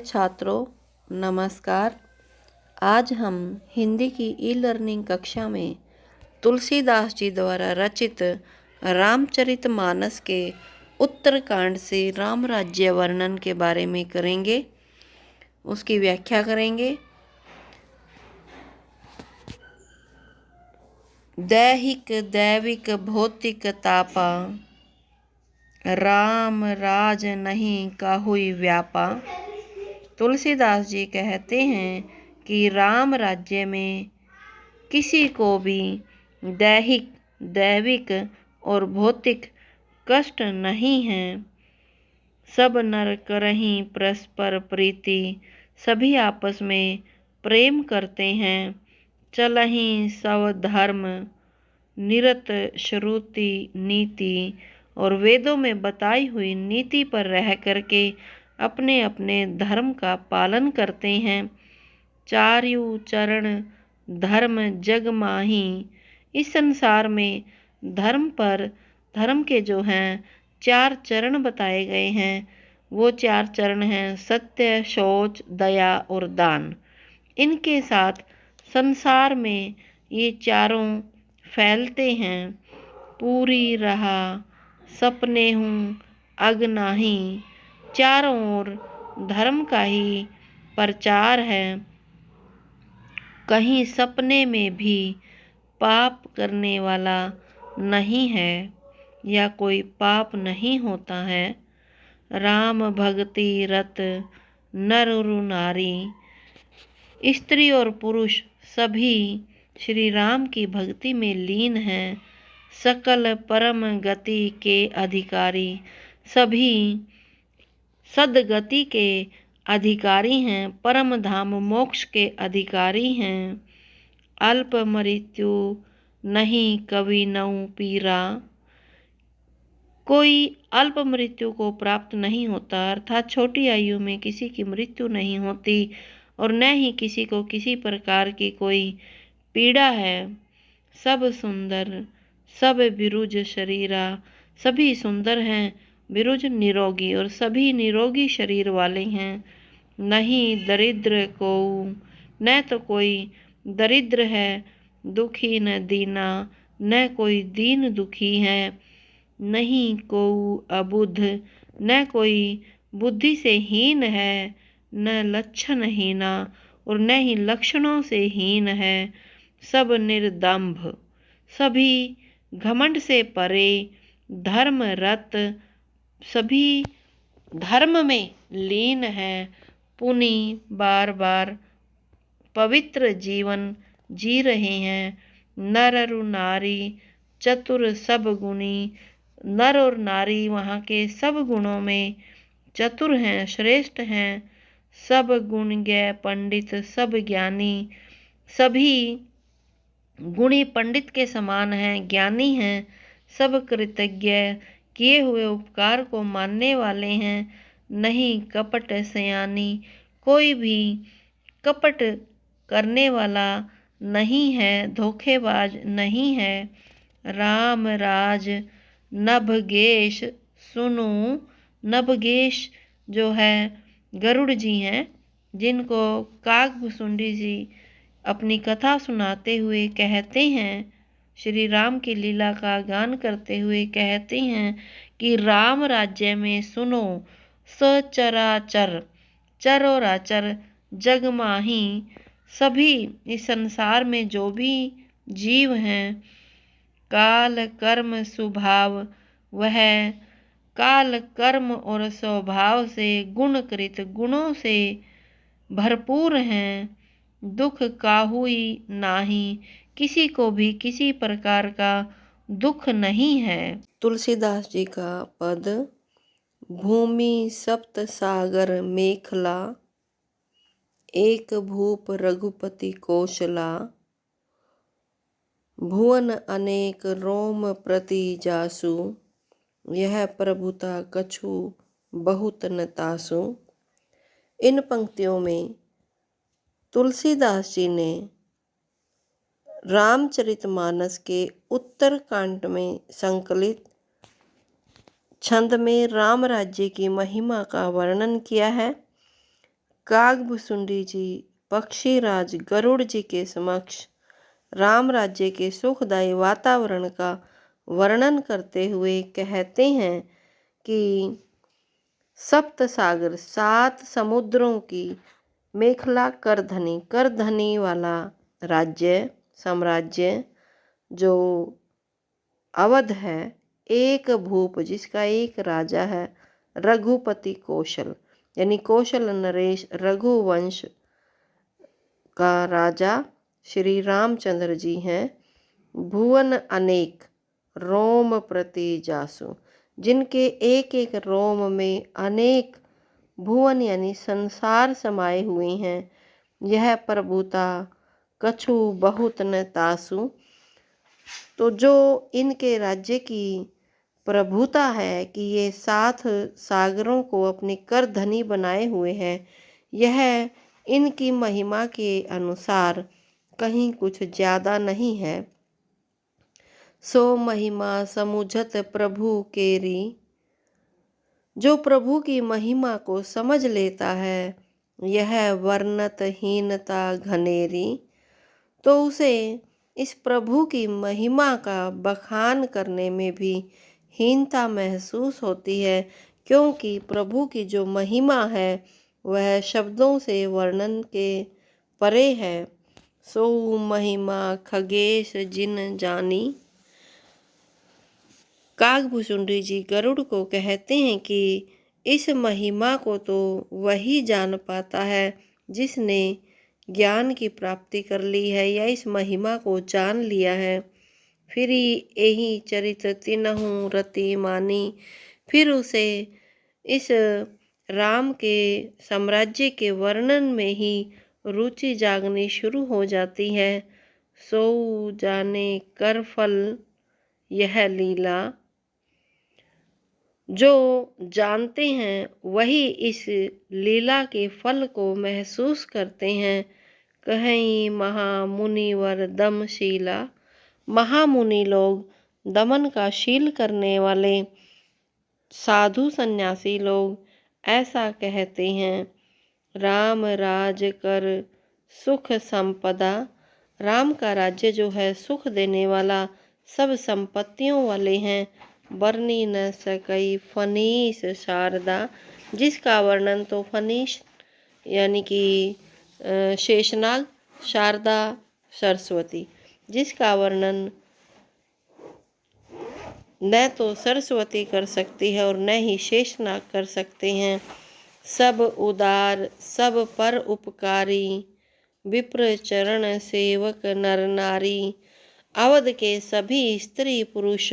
छात्रों, नमस्कार। आज हम हिंदी की ई लर्निंग कक्षा में तुलसीदास जी द्वारा रचित रामचरितमानस के उत्तरकांड से राम राज्य वर्णन के बारे में करेंगे, उसकी व्याख्या करेंगे। दैहिक दैविक भौतिक तापा, राम राज नहीं काहुई व्यापा। तुलसीदास जी कहते हैं कि राम राज्य में किसी को भी दैहिक दैविक और भौतिक कष्ट नहीं है। सब नर करहीं परस्पर प्रीति, सभी आपस में प्रेम करते हैं। चलहीं सब धर्म निरत श्रुति नीति, और वेदों में बताई हुई नीति पर रह करके अपने अपने धर्म का पालन करते हैं। चारयु चरण धर्म जग माही, इस संसार में धर्म के जो हैं 4 चरण बताए गए हैं। वो 4 चरण हैं सत्य, शौच, दया और दान। इनके साथ संसार में ये चारों फैलते हैं। पूरी रहा सपने हूँ अग नाही, चारों ओर धर्म का ही प्रचार है। कहीं सपने में भी पाप करने वाला नहीं है या कोई पाप नहीं होता है। राम भक्ति रत नर और नारी, स्त्री और पुरुष सभी श्री राम की भक्ति में लीन हैं। सकल परम गति के अधिकारी, सभी सदगति के अधिकारी हैं, परम धाम मोक्ष के अधिकारी हैं। अल्प मृत्यु नहीं कवि नऊ पीरा, कोई अल्प मृत्यु को प्राप्त नहीं होता, अर्थात छोटी आयु में किसी की मृत्यु नहीं होती और न ही किसी को किसी प्रकार की कोई पीड़ा है। सब सुंदर सब विरुज शरीरा, सभी सुंदर हैं, विरुज निरोगी, और सभी निरोगी शरीर वाले हैं। नहीं दरिद्र को, न तो कोई दरिद्र है, दुखी न दीना, न कोई दीन दुखी है। नहीं को अबुध, न कोई बुद्धि से हीन है, न लक्षण हीना, और न ही लक्षणों से हीन है। सब निर्दम्भ, सभी घमंड से परे, धर्म रत, सभी धर्म में लीन है। पुनि बार बार पवित्र जीवन जी रहे हैं। नर और नारी चतुर सब गुणी, नर और नारी वहाँ के सब गुणों में चतुर हैं, श्रेष्ठ हैं। सब गुण ज्ञ पंडित सब ज्ञानी, सभी गुणी पंडित के समान हैं, ज्ञानी हैं। सब कृतज्ञ, किए हुए उपकार को मानने वाले हैं। नहीं कपट सयानी, कोई भी कपट करने वाला नहीं है, धोखेबाज नहीं है। राम राज नभगेश सुनो, नभगेश जो है गरुड़ जी हैं, जिनको काकभुसुंडी जी अपनी कथा सुनाते हुए कहते हैं, श्री राम की लीला का गान करते हुए कहते हैं कि राम राज्य में सुनो सचराचर, चर और अचर जग माही, सभी इस संसार में जो भी जीव हैं, काल कर्म स्वभाव, वह काल कर्म और स्वभाव से गुणकृत, गुणों से भरपूर हैं। दुख काहुई नाही, किसी को भी किसी प्रकार का दुख नहीं है। तुलसीदास जी का पद। भूमि सप्त सागर मेखला, एक भूप रघुपति कौशला। भुवन अनेक रोम प्रति जासु, यह प्रभुता कछु बहुत न तासु। इन पंक्तियों में तुलसीदास जी ने रामचरितमानस के उत्तरकांड में संकलित छंद में राम राज्य की महिमा का वर्णन किया है। कागभुसुंडी जी पक्षीराज गरुड़ जी के समक्ष राम राज्य के सुखदायी वातावरण का वर्णन करते हुए कहते हैं कि सप्त सागर 7 समुद्रों की मेखला करधनी वाला राज्य साम्राज्य जो अवध है, एक भूप जिसका एक राजा है, रघुपति कौशल यानी कौशल नरेश रघुवंश का राजा श्री रामचंद्र जी हैं। भुवन अनेक रोम प्रति जासु, जिनके एक एक रोम में अनेक भुवन यानी संसार समाये हुए हैं। यह प्रभुता कछु बहुत न तासु, तो जो इनके राज्य की प्रभुता है कि ये 7 सागरों को अपने करधनी बनाए हुए हैं, यह इनकी महिमा के अनुसार कहीं कुछ ज़्यादा नहीं है। सो महिमा समुझत प्रभु केरी, जो प्रभु की महिमा को समझ लेता है, यह वर्णत हीनता घनेरी, तो उसे इस प्रभु की महिमा का बखान करने में भी हीनता महसूस होती है, क्योंकि प्रभु की जो महिमा है वह शब्दों से वर्णन के परे है। सो महिमा खगेश जिन जानी, कागभुसुंडी जी गरुड़ को कहते हैं कि इस महिमा को तो वही जान पाता है जिसने ज्ञान की प्राप्ति कर ली है या इस महिमा को जान लिया है। फिर यही चरित तिनहु रति मानी, फिर उसे इस राम के साम्राज्य के वर्णन में ही रुचि जागनी शुरू हो जाती है। सो जाने कर फल यह लीला, जो जानते हैं वही इस लीला के फल को महसूस करते हैं। कहीं महामुनिवर दमशीला, महामुनि लोग दमन का शील करने वाले साधु सन्यासी लोग ऐसा कहते हैं। राम राज कर सुख संपदा, राम का राज्य जो है सुख देने वाला, सब संपत्तियों वाले हैं। वर्णी न सकई फनीस शारदा, जिसका वर्णन तो फनीश यानी कि शेषनाग, शारदा सरस्वती, जिसका वर्णन न तो सरस्वती कर सकती है और न ही शेषनाग कर सकते हैं। सब उदार सब पर उपकारी, विप्र चरण सेवक नर नारी, अवध के सभी स्त्री पुरुष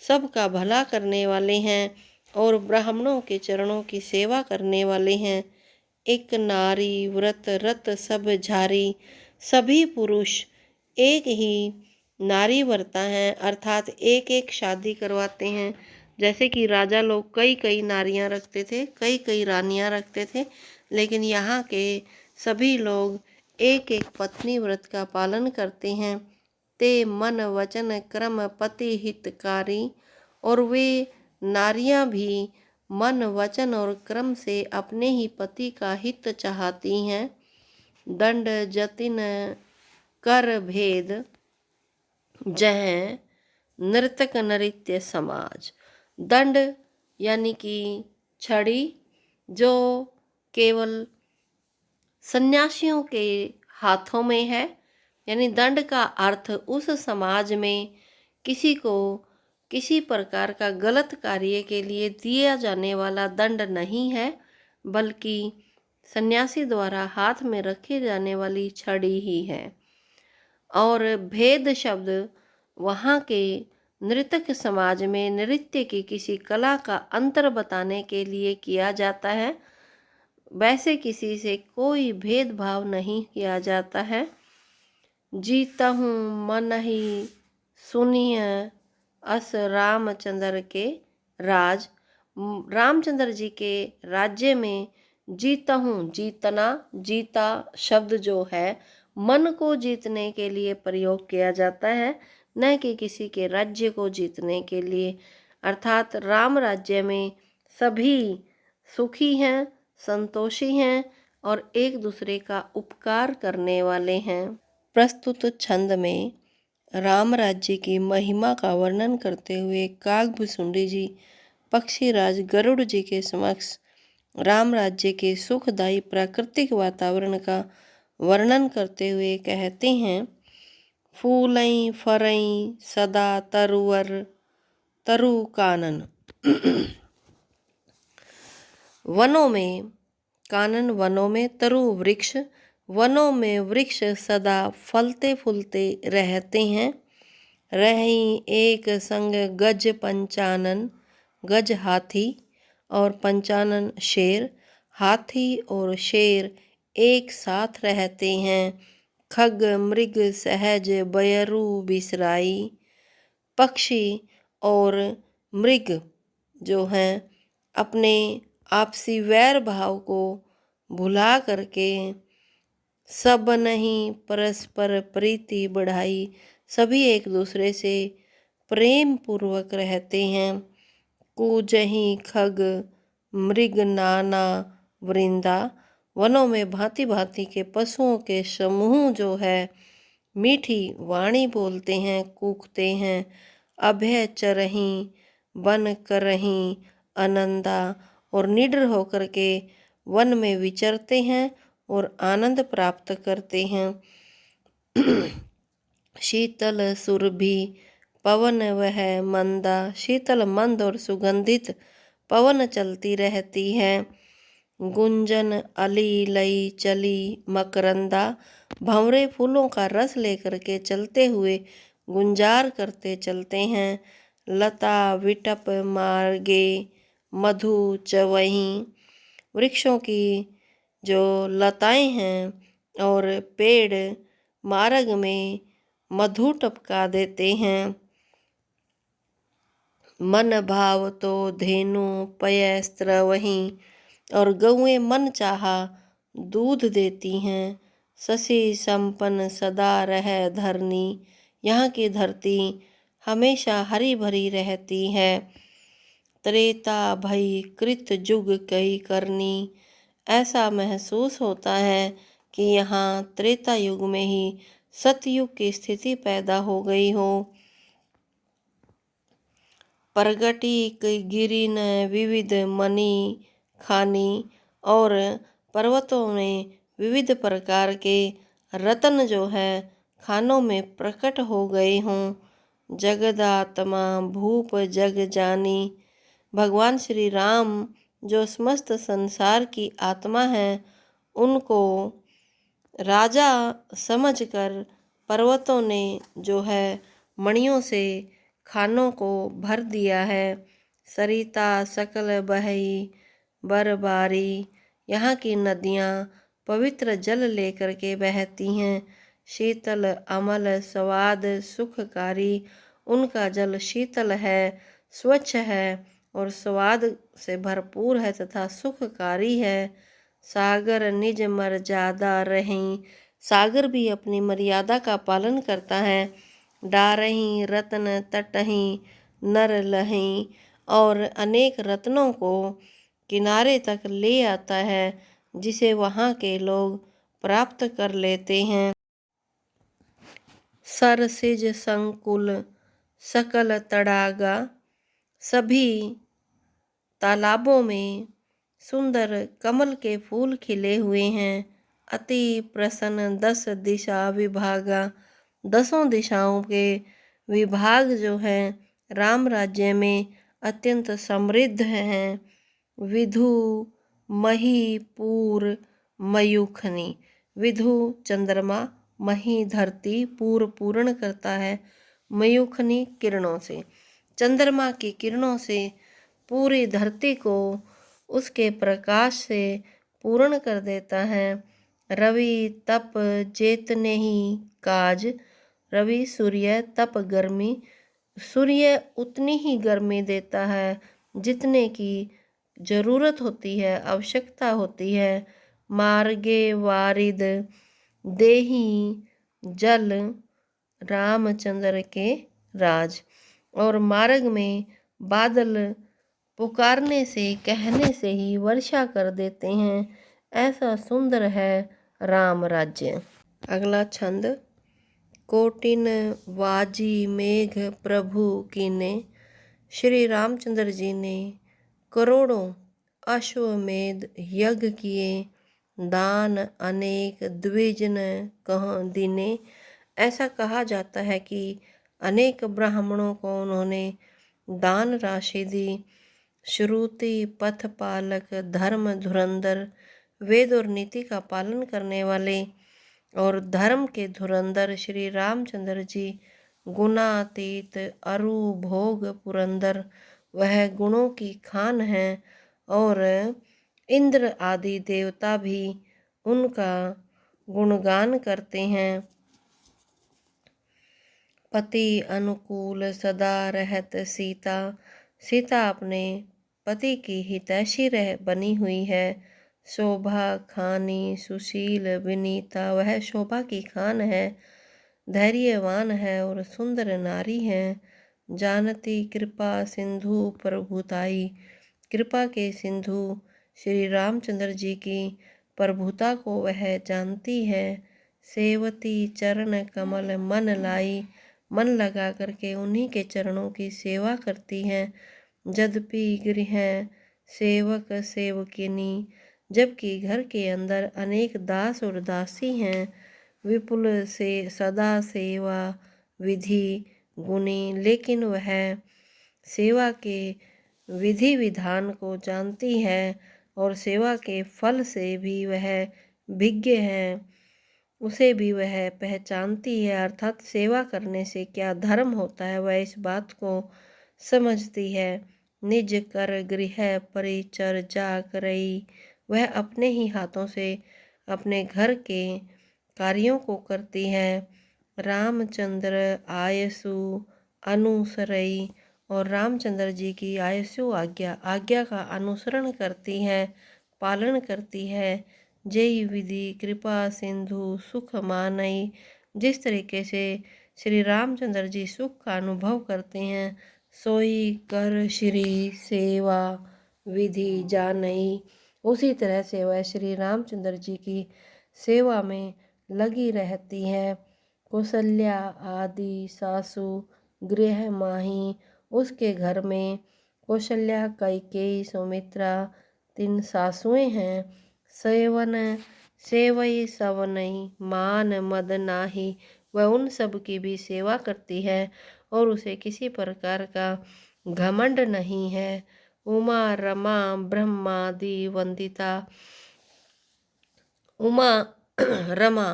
सबका भला करने वाले हैं और ब्राह्मणों के चरणों की सेवा करने वाले हैं। एक नारी व्रत रत सब झारी, सभी पुरुष एक ही नारी व्रता हैं, अर्थात एक एक शादी करवाते हैं। जैसे कि राजा लोग कई कई नारियां रखते थे, कई कई रानियां रखते थे, लेकिन यहाँ के सभी लोग एक एक पत्नी व्रत का पालन करते हैं। ते मन वचन क्रम पति हितकारी, और वे नारियां भी मन वचन और क्रम से अपने ही पति का हित चाहती हैं। दंड जतिन कर भेद, जह नर्तक नृत्य समाज, दंड यानी कि छड़ी जो केवल सन्यासियों के हाथों में है, यानी दंड का अर्थ उस समाज में किसी को किसी प्रकार का गलत कार्य के लिए दिया जाने वाला दंड नहीं है, बल्कि सन्यासी द्वारा हाथ में रखी जाने वाली छड़ी ही है। और भेद शब्द वहाँ के नृतक समाज में नृत्य की किसी कला का अंतर बताने के लिए किया जाता है। वैसे किसी से कोई भेदभाव नहीं किया जाता है। जीता हूँ मन ही सुनिय अस रामचंद्र के राज, रामचंद्र जी के राज्य में जीता हूँ, जीतना, जीता शब्द जो है मन को जीतने के लिए प्रयोग किया जाता है, न कि किसी के राज्य को जीतने के लिए। अर्थात राम राज्य में सभी सुखी हैं, संतोषी हैं, और एक दूसरे का उपकार करने वाले हैं। प्रस्तुत छंद में राम राज्य की महिमा का वर्णन करते हुए कागभूषुंडी जी पक्षीराज गरुड़ जी के समक्ष राम राज्य के सुखदायी प्राकृतिक वातावरण का वर्णन करते हुए कहते हैं, फूलई फरई सदा तरुवर तरु कानन। वनों में कानन, वनों में तरु वृक्ष, वनों में वृक्ष सदा फलते फूलते रहते हैं। रही एक संग गज पंचानन, गज हाथी और पंचानन शेर, हाथी और शेर एक साथ रहते हैं। खग मृग सहज बयरु बिसराई, पक्षी और मृग जो हैं अपने आपसी वैर भाव को भुला करके सब नहीं परस्पर प्रीति बढ़ाई, सभी एक दूसरे से प्रेम पूर्वक रहते हैं। कूजही खग मृग नाना वृंदा, वनों में भांति भांति के पशुओं के समूह जो है मीठी वाणी बोलते हैं, कूकते हैं। अभय चरही वन करही आनंदा, और निडर होकर के वन में विचरते हैं और आनंद प्राप्त करते हैं। शीतल सुरभि पवन वह मंदा, शीतल मंद और सुगंधित पवन चलती रहती है। गुंजन अली लई चली मकरंदा, भंवरे फूलों का रस लेकर के चलते हुए गुंजार करते चलते हैं। लता विटप मार्गे मधु चवही, वृक्षों की जो लताएं हैं और पेड़ मार्ग में मधु टपका देते हैं। मन भाव तो धेनु पय स्त्रवही, और गौएं मन चाहा दूध देती हैं। शशि संपन्न सदा रह धरनी, यहाँ की धरती हमेशा हरी भरी रहती है। त्रेता भई कृत जुग कई करनी, ऐसा महसूस होता है कि यहाँ त्रेता युग में ही सतयुग की स्थिति पैदा हो गई हो। प्रगटी गिरी न विविध मणि खानी, और पर्वतों में विविध प्रकार के रत्न जो है खानों में प्रकट हो गए हों। जगदात्मा भूप जग जानी, भगवान श्री राम जो समस्त संसार की आत्मा है, उनको राजा समझकर पर्वतों ने जो है मणियों से खानों को भर दिया है। सरिता सकल बहई बरबारी, यहाँ की नदियाँ पवित्र जल लेकर के बहती हैं। शीतल अमल स्वाद सुखकारी, उनका जल शीतल है, स्वच्छ है और स्वाद से भरपूर है तथा सुखकारी है। सागर निज मर्यादा रहीं, सागर भी अपनी मर्यादा का पालन करता है। डारहीं रत्न तटहीं नर लहीं, और अनेक रत्नों को किनारे तक ले आता है, जिसे वहाँ के लोग प्राप्त कर लेते हैं। सरसिज संकुल सकल तड़ागा, सभी तालाबों में सुंदर कमल के फूल खिले हुए हैं। अति प्रसन्न 10 दिशा विभागा, 10 दिशाओं के विभाग जो हैं राम राज्य में अत्यंत समृद्ध हैं। विधु मही पूर मयूखनी, विधु चंद्रमा, मही धरती, पूर पूर्ण करता है, मयूखनी किरणों से, चंद्रमा की किरणों से पूरी धरती को उसके प्रकाश से पूर्ण कर देता है। रवि तप जेतने ही काज, रवि सूर्य तप गर्मी, सूर्य उतनी ही गर्मी देता है जितने की जरूरत होती है, आवश्यकता होती है। मार्गे वारिद देही जल रामचंद्र के राज, और मार्ग में बादल पुकारने से कहने से ही वर्षा कर देते हैं। ऐसा सुंदर है राम राज्य। अगला छंद। कोटिन वाजी मेघ प्रभु कीने। श्री रामचंद्र जी ने करोड़ों अश्वमेध यज्ञ किए, दान अनेक द्विज न कह दीने। ऐसा कहा जाता है कि अनेक ब्राह्मणों को उन्होंने दान राशि दी। श्रुति पथ पालक, धर्म धुरंधर, वेद और नीति का पालन करने वाले और धर्म के धुरंधर श्री रामचंद्र जी गुणातीत, अरु भोग पुरंदर, वह गुणों की खान है और इंद्र आदि देवता भी उनका गुणगान करते हैं। पति अनुकूल सदा रहत सीता। सीता अपने पति की हितैषी रह बनी हुई है। शोभा खानी सुशील विनीता, वह शोभा की खान है, धैर्यवान है और सुंदर नारी है। जानती कृपा सिंधु प्रभुताई। कृपा के सिंधु श्री रामचंद्र जी की प्रभुता को वह जानती है। सेवती चरण कमल मन लाई। मन लगा करके उन्हीं के चरणों की सेवा करती हैं। यद्यपि गृह सेवक सेवकिनी, जबकि घर के अंदर अनेक दास और दासी हैं। विपुल से सदा सेवा विधि गुणी, लेकिन वह सेवा के विधि विधान को जानती है और सेवा के फल से भी वह विज्ञ है, उसे भी वह पहचानती है। अर्थात सेवा करने से क्या धर्म होता है वह इस बात को समझती है। निज कर गृह परिचर जा करई। वह अपने ही हाथों से अपने घर के कार्यों को करती है। रामचंद्र आयसु अनुसरई, और रामचंद्र जी की आयसु आज्ञा का अनुसरण करती है, पालन करती है। जय विधि कृपा सिंधु सुख मानई। जिस तरीके से श्री रामचंद्र जी सुख का अनुभव करते हैं, सोई कर श्री सेवा विधि जानई। उसी तरह से वह श्री रामचंद्र जी की सेवा में लगी रहती है। कौशल्या आदि सासु गृह माही। उसके घर में कौशल्या, कैकेयी, सुमित्रा 3 सासुएं हैं। सेवन सेवई सवनई मान मद नाही। वह उन सब की भी सेवा करती है और उसे किसी प्रकार का घमंड नहीं है। उमा रमा ब्रह्मादि वंदिता। उमा रमा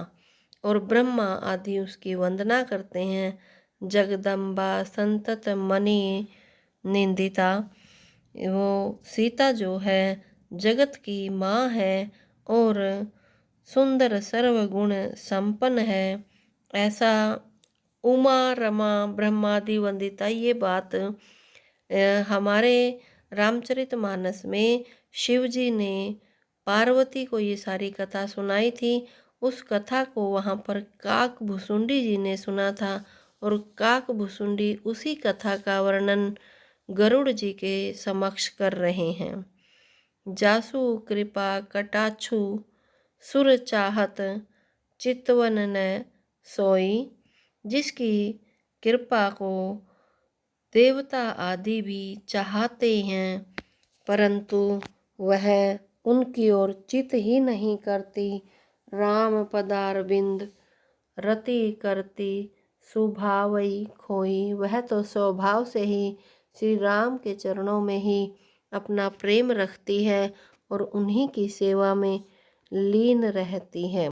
और ब्रह्मा आदि उसकी वंदना करते हैं। जगदम्बा संतत मणि निंदिता। वो सीता जो है जगत की माँ है और सुंदर सर्वगुण संपन्न है। ऐसा उमा रमा ब्रह्मादि वंदिता, ये बात हमारे रामचरितमानस में शिव जी ने पार्वती को ये सारी कथा सुनाई थी। उस कथा को वहाँ पर काक भुसुंडी जी ने सुना था और काक भुसुंडी उसी कथा का वर्णन गरुड़ जी के समक्ष कर रहे हैं। जासु कृपा कटाक्षु सुर चाहत चितवन न सोई। जिसकी कृपा को देवता आदि भी चाहते हैं, परंतु वह उनकी ओर चित ही नहीं करती। राम पदारविंद रति करती सुभावई खोई। वह तो स्वभाव से ही श्री राम के चरणों में ही अपना प्रेम रखती है और उन्हीं की सेवा में लीन रहती है।